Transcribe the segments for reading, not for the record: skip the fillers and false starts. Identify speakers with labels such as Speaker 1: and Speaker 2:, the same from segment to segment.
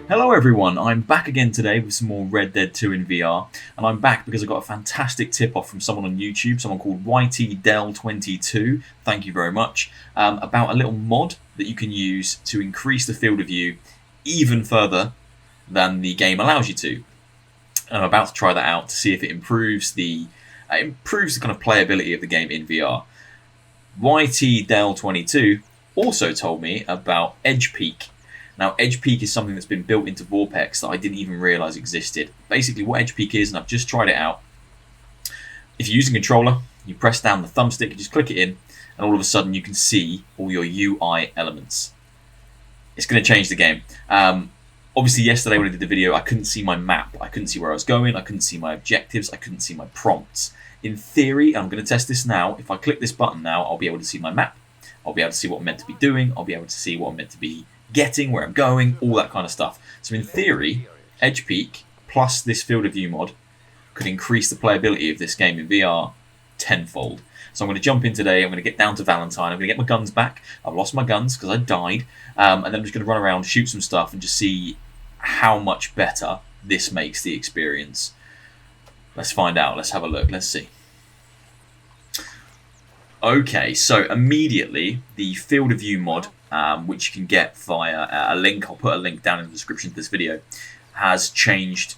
Speaker 1: Hello everyone, I'm back again today with some more Red Dead 2 in VR, and I'm back because I got a fantastic tip off from someone on YouTube, someone called YTDell22, thank you very much, about a little mod that you can use to increase the field of view even further than the game allows you to. And I'm about to try that out to see if it improves the kind of playability of the game in VR. YTDell22 also told me about Edge Peak. Now, Edge Peak is something that's been built into Vorpx that I didn't even realise existed. Basically, what Edge Peak is, and I've just tried it out, if you're using a controller, you press down the thumbstick, you just click it in, and all of a sudden you can see all your UI elements. It's going to change the game. Obviously, yesterday when I did the video, I couldn't see my map. I couldn't see where I was going. I couldn't see my objectives. I couldn't see my prompts. In theory, and I'm going to test this now, if I click this button now, I'll be able to see my map. I'll be able to see what I'm meant to be doing. I'll be able to see what I'm meant to be getting, where I'm going, all that kind of stuff. So in theory, Edge Peak plus this field of view mod could increase the playability of this game in VR tenfold. So I'm going to jump in today, I'm going to get down to Valentine, I'm going to get my guns back. I've lost my guns because I died, and then I'm just going to run around, shoot some stuff, and just see how much better this makes the experience. Let's find out, let's have a look, let's see. Okay, so immediately the field of view mod, which you can get via a link, I'll put a link down in the description to this video, has changed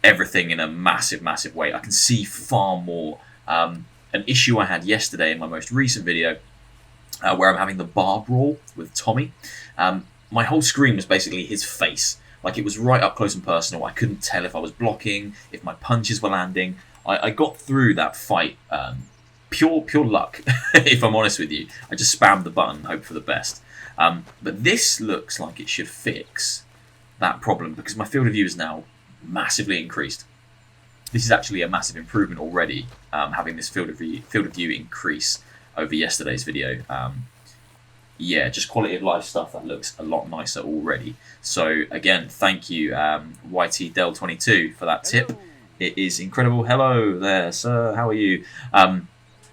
Speaker 1: everything in a massive, massive way. I can see far more. An issue I had yesterday in my most recent video, where I'm having the bar brawl with Tommy, my whole screen was basically his face. Like, it was right up close and personal. I couldn't tell if I was blocking, if my punches were landing. I got through that fight pure luck, if I'm honest with you. I just spammed the button and hoped for the best. But this looks like it should fix that problem because my field of view is now massively increased. This is actually a massive improvement already, having this field of view increase over yesterday's video. Yeah, just quality of life stuff that looks a lot nicer already. So again, thank you YTDell22 for that tip. It is incredible. Hello there, sir. How are you?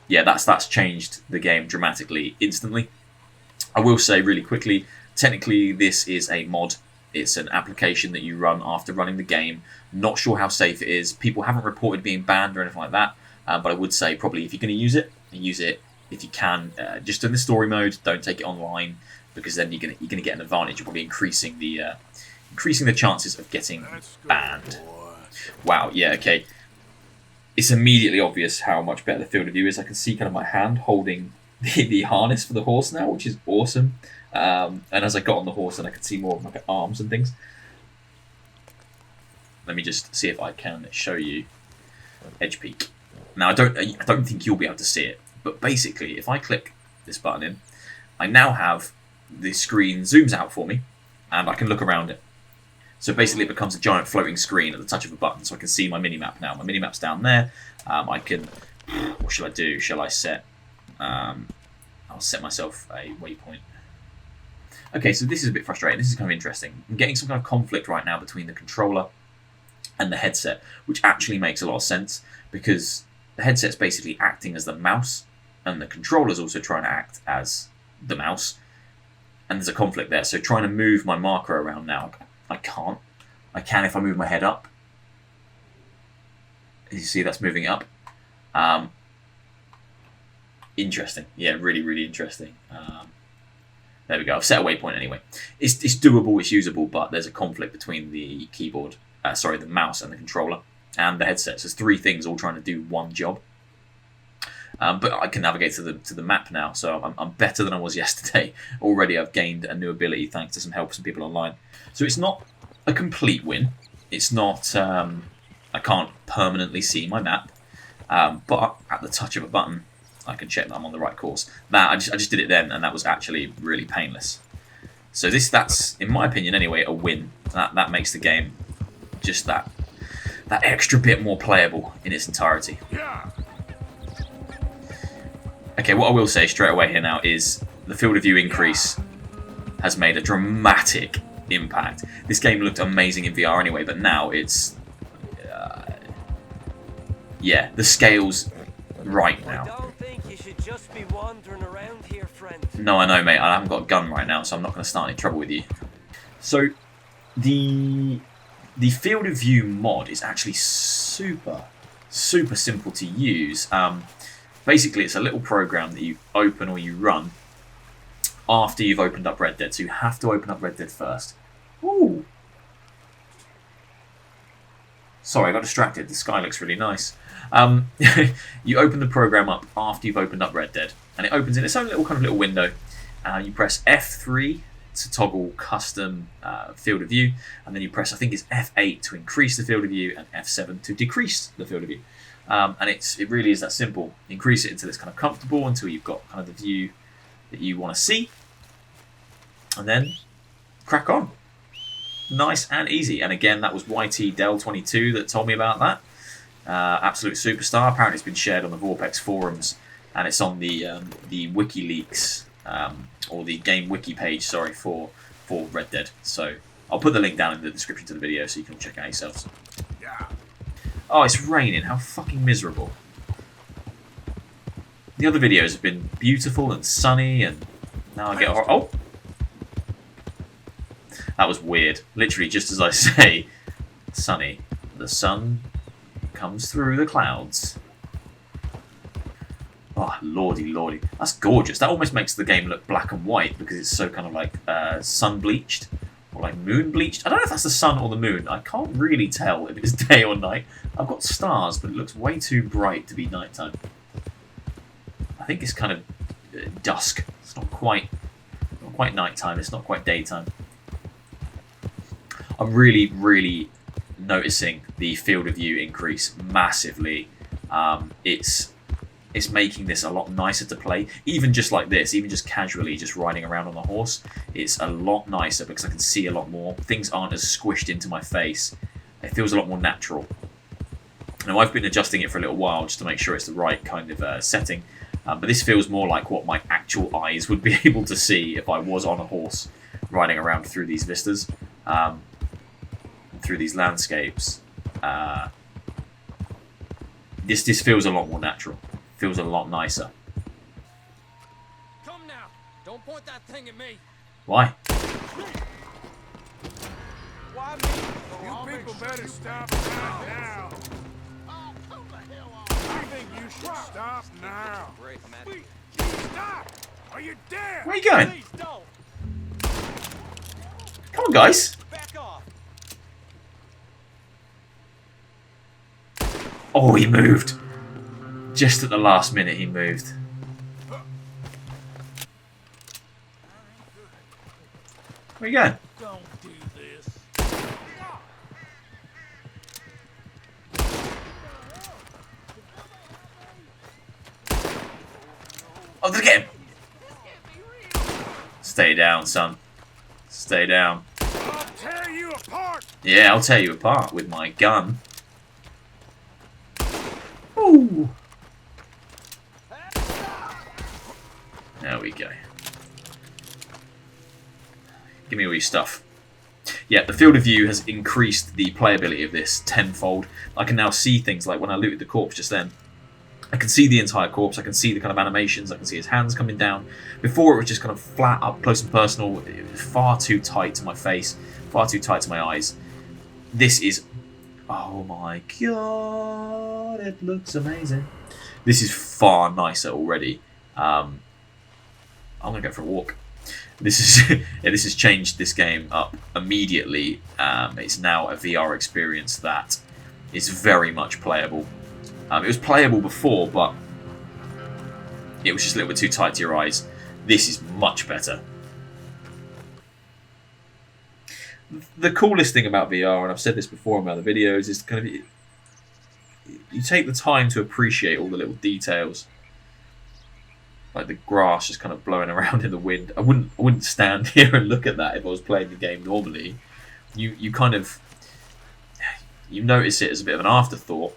Speaker 1: Yeah, that's changed the game dramatically, instantly. I will say really quickly, technically this is a mod. It's an application that you run after running the game. Not sure how safe it is. People haven't reported being banned or anything like that. But I would say probably if you're going to use it if you can. Just in the story mode. Don't take it online because then you're going to get an advantage. You're probably increasing the chances of getting banned. Wow. Yeah. Okay. It's immediately obvious how much better the field of view is. I can see kind of my hand holding the harness for the horse now, which is awesome. And as I got on the horse, then I could see more of my arms and things. Let me just see if I can show you Edge Peak. Now I don't think you'll be able to see it, but basically, if I click this button in, I now have the screen zooms out for me, and I can look around it. So basically, it becomes a giant floating screen at the touch of a button. So I can see my minimap now. My minimap's down there. I can. What shall I do? Shall I set? I'll set myself a waypoint. Okay, so this is a bit frustrating. This is kind of interesting. I'm getting some kind of conflict right now between the controller and the headset, which actually makes a lot of sense because the headset's basically acting as the mouse, and the controller's also trying to act as the mouse. And there's a conflict there. So trying to move my marker around now, I can't. I can if I move my head up. As you see, that's moving up. Interesting. Yeah, really, really interesting. There we go. I've set a waypoint anyway. It's doable, it's usable, but there's a conflict between the keyboard, the mouse and the controller and the headset. So there's three things all trying to do one job. But I can navigate to the map now, so I'm better than I was yesterday. Already I've gained a new ability thanks to some help from people online. So it's not a complete win. It's not... I can't permanently see my map, but at the touch of a button, I can check that I'm on the right course. That I just did it then, and that was actually really painless. So that's, in my opinion anyway, a win. That makes the game just that extra bit more playable in its entirety. Okay, what I will say straight away here now is the field of view increase has made a dramatic impact. This game looked amazing in VR anyway, but now it's... yeah, the scale's right now. No, I know, mate. I haven't got a gun right now, so I'm not going to start any trouble with you. So, the field of view mod is actually super simple to use. Basically, it's a little program that you open or you run after you've opened up Red Dead. So you have to open up Red Dead first. Ooh. Sorry, I got distracted. The sky looks really nice. You open the program up after you've opened up Red Dead, and it opens in its own little window. You press F3 to toggle custom field of view, and then you press, I think it's F8 to increase the field of view and F7 to decrease the field of view. And it really is that simple. Increase it until it's kind of comfortable, until you've got kind of the view that you want to see, and then crack on. Nice and easy. And again, that was YT-Del22 that told me about that. Absolute superstar. Apparently it's been shared on the Vorpx forums, and it's on the WikiLeaks or the game wiki page, sorry, for Red Dead. So I'll put the link down in the description to the video so you can check it out yourselves. Oh, it's raining. How fucking miserable. The other videos have been beautiful and sunny, and now I get... Oh! That was weird. Literally, just as I say, sunny. The sun comes through the clouds. Oh, lordy, lordy. That's gorgeous. That almost makes the game look black and white because it's so kind of like sun-bleached. Or like moon-bleached. I don't know if that's the sun or the moon. I can't really tell if it's day or night. I've got stars, but it looks way too bright to be nighttime. I think it's kind of dusk. It's not quite nighttime. It's not quite daytime. I'm really noticing the field of view increase massively. It's making this a lot nicer to play. Even just like this, even just casually, just riding around on a horse, it's a lot nicer because I can see a lot more. Things aren't as squished into my face. It feels a lot more natural. Now, I've been adjusting it for a little while just to make sure it's the right kind of setting. But this feels more like what my actual eyes would be able to see if I was on a horse riding around through these vistas. Through these landscapes. This feels a lot more natural. Feels a lot nicer.
Speaker 2: Come now. Don't point that thing at me.
Speaker 1: Why?
Speaker 2: Why me?
Speaker 3: You people better stop right now.
Speaker 2: Oh, come the hell on.
Speaker 3: I think you should stop now.
Speaker 2: Great, I'm at
Speaker 3: Please, stop! Are you dead?
Speaker 1: Where are you going?
Speaker 2: Please don't.
Speaker 1: Come on, guys.
Speaker 2: Back off.
Speaker 1: Oh, he moved. Just at the last minute, he moved. Where are you going?
Speaker 3: Don't do this.
Speaker 1: Oh, did I get him? Stay down, son. Stay down.
Speaker 3: I'll tear you apart.
Speaker 1: Yeah, I'll tear you apart with my gun. Ooh. There we go. Give me all your stuff. Yeah, the field of view has increased the playability of this tenfold. I can now see things like when I looted the corpse just then. I can see the entire corpse, I can see the kind of animations, I can see his hands coming down. Before it was just kind of flat, up close and personal, it was far too tight to my face, far too tight to my eyes. This is... Oh my god, it looks amazing. This is far nicer already. I'm going to go for a walk. This is yeah, this has changed this game up immediately. It's now a VR experience that is very much playable. It was playable before, but it was just a little bit too tight to your eyes. This is much better. The coolest thing about VR, and I've said this before in my other videos, is kind of you take the time to appreciate all the little details. Like the grass just kind of blowing around in the wind. I wouldn't stand here and look at that if I was playing the game normally. You kind of notice it as a bit of an afterthought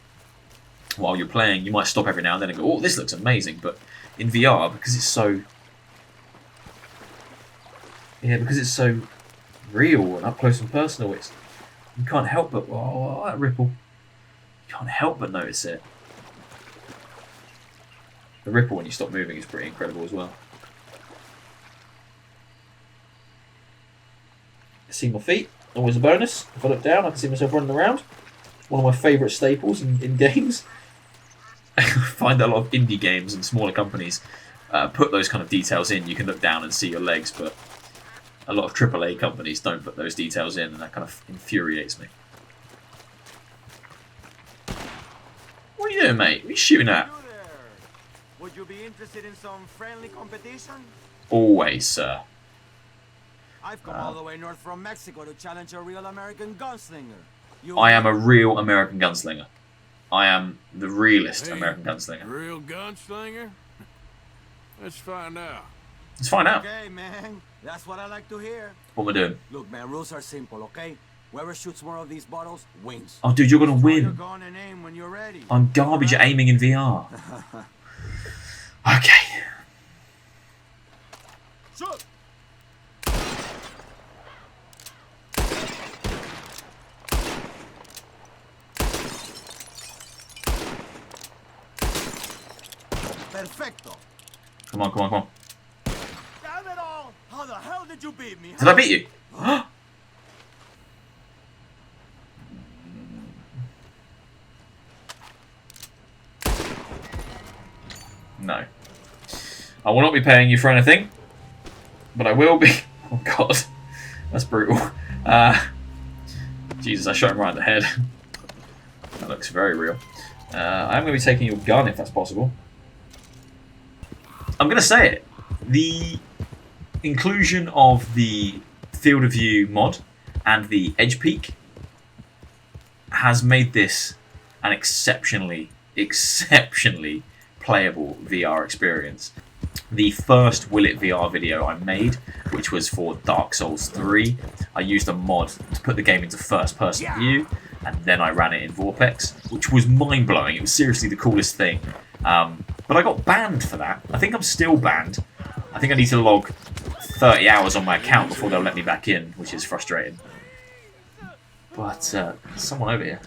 Speaker 1: while you're playing. You might stop every now and then and go, "Oh, this looks amazing." But in VR, because it's so real and up close and personal, you can't help but that ripple. You can't help but notice it. The ripple when you stop moving is pretty incredible as well. See my feet? always a bonus. If I look down, I can see myself running around. One of my favourite staples in games. I find that a lot of indie games and smaller companies put those kind of details in. You can look down and see your legs, but a lot of AAA companies don't put those details in, and that kind of infuriates me. What are you doing, mate? What are you shooting at?
Speaker 4: Would you be interested in some friendly competition?
Speaker 1: Always, sir.
Speaker 4: I've come all the way north from Mexico to challenge a real American gunslinger.
Speaker 1: I am a real American gunslinger. I am the realest American gunslinger.
Speaker 3: Real gunslinger? Let's find out.
Speaker 1: Let's find out.
Speaker 4: Okay, man. That's what I like to hear.
Speaker 1: What we're doing.
Speaker 4: Look, man, rules are simple, okay? Whoever shoots more of these bottles wins.
Speaker 1: Oh, dude, you're gonna
Speaker 4: Throw your
Speaker 1: win.
Speaker 4: gun and aim when you're ready.
Speaker 1: I'm garbage at aiming in VR. Okay.
Speaker 4: Shoot! Perfecto.
Speaker 1: Come on, come on, come on.
Speaker 4: Damn it all! How the hell did you beat me?
Speaker 1: Did I beat you? No. I will not be paying you for anything, but I will be. Oh god, that's brutal. Jesus, I shot him right in the head. That looks very real. I'm going to be taking your gun if that's possible. I'm going to say it. The inclusion of the field of view mod and the edge peak has made this an exceptionally playable VR experience. The first Will It VR video I made, which was for Dark Souls 3, I used a mod to put the game into first person view, and then I ran it in Vorpx, which was mind-blowing. It was seriously the coolest thing. But I got banned for that. I think I'm still banned. I think I need to log 30 hours on my account before they'll let me back in, which is frustrating. But someone over here.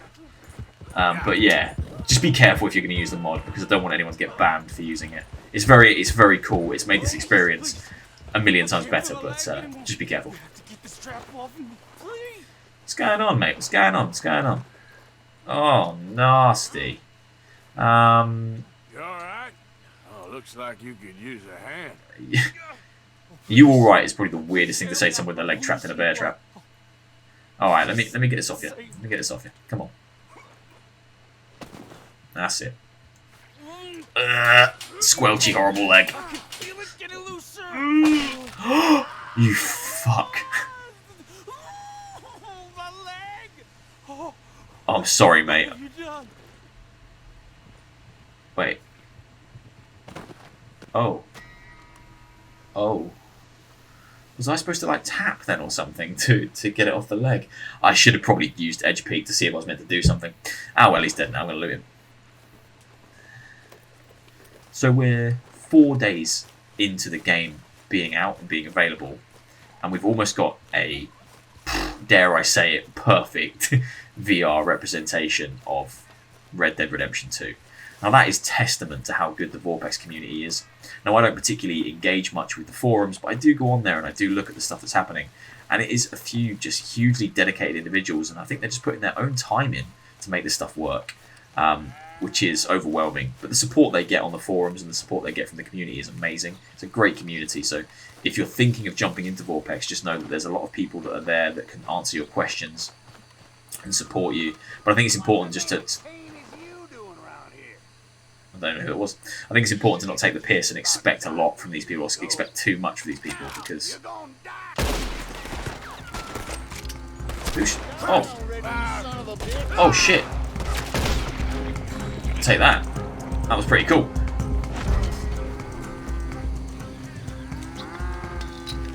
Speaker 1: But yeah, just be careful if you're going to use the mod, because I don't want anyone to get banned for using it. It's very cool. It's made this experience a million times better, but just be careful. What's going on, mate? What's going on? What's going on? Oh, nasty.
Speaker 3: You alright? Oh, looks like you could use a hand.
Speaker 1: You alright is probably the weirdest thing to say to someone with their leg trapped in a bear trap. Alright, let me get this off you. Let me get this off you. Come on. That's it. Squelchy, horrible leg. You fuck. Oh, I'm sorry, mate. Wait. Oh. Oh. Was I supposed to like tap then or something to get it off the leg? I should have probably used edge peek to see if I was meant to do something. Oh well, he's dead now. I'm going to loot him. So we're 4 days into the game being out and being available, and we've almost got a, dare I say it, perfect VR representation of Red Dead Redemption 2. Now that is testament to how good the Vorpx community is. Now I don't particularly engage much with the forums, but I do go on there and I do look at the stuff that's happening, and it is a few just hugely dedicated individuals, and I think they're just putting their own time in to make this stuff work. Which is overwhelming. But the support they get on the forums and the support they get from the community is amazing. It's a great community. So if you're thinking of jumping into Vorpx, just know that there's a lot of people that are there that can answer your questions and support you. But I think it's important just to... I don't know who it was. I think it's important to not take the piss and expect a lot from these people, or expect too much from these people, because... Oh. Oh shit. Take that. That was pretty cool.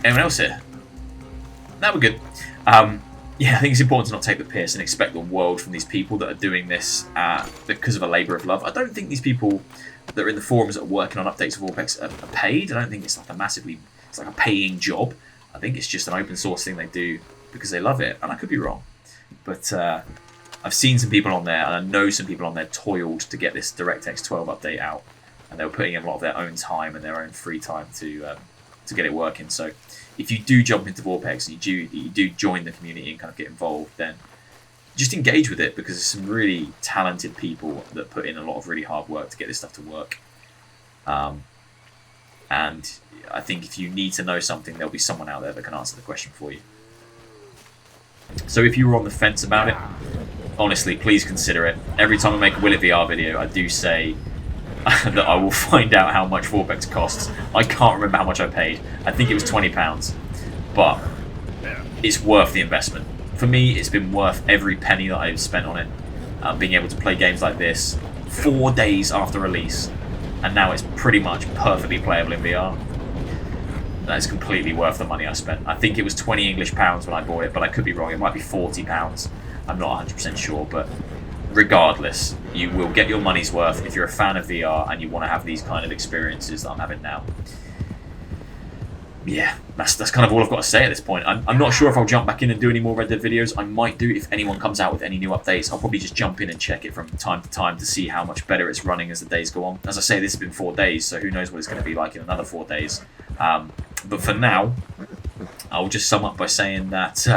Speaker 1: Anyone else here? That we're good. Yeah, I think it's important to not take the piss and expect the world from these people that are doing this because of a labour of love. I don't think these people that are in the forums that are working on updates of Vorpx are paid. I don't think it's like it's like a paying job. I think it's just an open source thing they do because they love it, and I could be wrong. But I've seen some people on there, and I know some people on there toiled to get this DirectX 12 update out, and they were putting in a lot of their own time and their own free time to get it working. So if you do jump into Vorpx and you do join the community and kind of get involved, then just engage with it, because there's some really talented people that put in a lot of really hard work to get this stuff to work. And I think if you need to know something, there'll be someone out there that can answer the question for you. So if you were on the fence about it, honestly, please consider it. Every time I make a Will It VR video, I do say that I will find out how much Vorpx costs. I can't remember how much I paid. I think it was £20, but it's worth the investment. For me, it's been worth every penny that I've spent on it. Being able to play games like this 4 days after release, and now it's pretty much perfectly playable in VR. That is completely worth the money I spent. I think it was £20 when I bought it, but I could be wrong. It might be £40. I'm not 100% sure, but regardless, you will get your money's worth if you're a fan of VR and you want to have these kind of experiences that I'm having now. Yeah, that's kind of all I've got to say at this point. I'm not sure if I'll jump back in and do any more Red Dead videos. I might do if anyone comes out with any new updates. I'll probably just jump in and check it from time to time to see how much better it's running as the days go on. As I say, this has been 4 days, so who knows what it's going to be like in another 4 days. But for now, I'll just sum up by saying that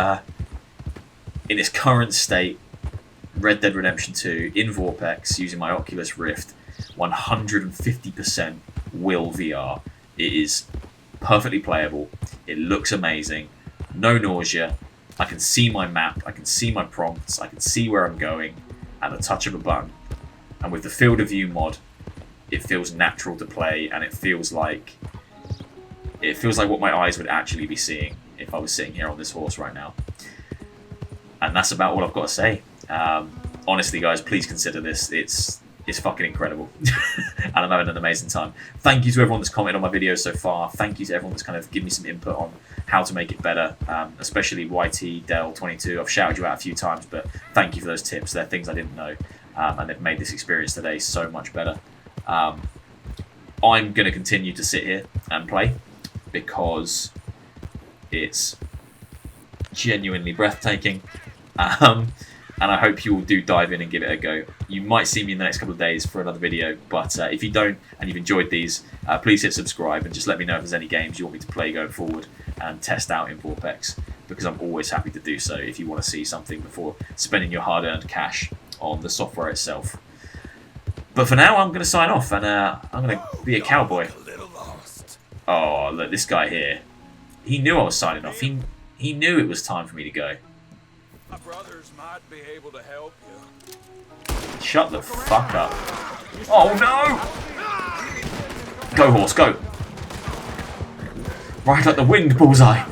Speaker 1: in its current state, Red Dead Redemption 2 in Vorpx using my Oculus Rift, 150% will VR. It is perfectly playable. It looks amazing. No nausea. I can see my map. I can see my prompts. I can see where I'm going at the touch of a button. And with the field of view mod, it feels natural to play, and it feels like what my eyes would actually be seeing if I was sitting here on this horse right now. And that's about all I've got to say. Honestly, guys, please consider this. It's fucking incredible. And I'm having an amazing time. Thank you to everyone that's commented on my videos so far. Thank you to everyone that's kind of given me some input on how to make it better, especially YT, Dell22. I've shouted you out a few times, but thank you for those tips. They're things I didn't know, and they've made this experience today so much better. I'm going to continue to sit here and play because it's genuinely breathtaking. And I hope you all do dive in and give it a go. You might see me in the next couple of days for another video, but if you don't and you've enjoyed these, please hit subscribe and just let me know if there's any games you want me to play going forward and test out in Vorpx, because I'm always happy to do so if you want to see something before spending your hard-earned cash on the software itself. But for now, I'm going to sign off, and I'm going to be a cowboy. Oh, look, this guy here. He knew I was signing off. He knew it was time for me to go.
Speaker 3: My brothers might be able to help you.
Speaker 1: Shut the fuck up. Oh no! Go, horse, go. Right like the wind, Bullseye.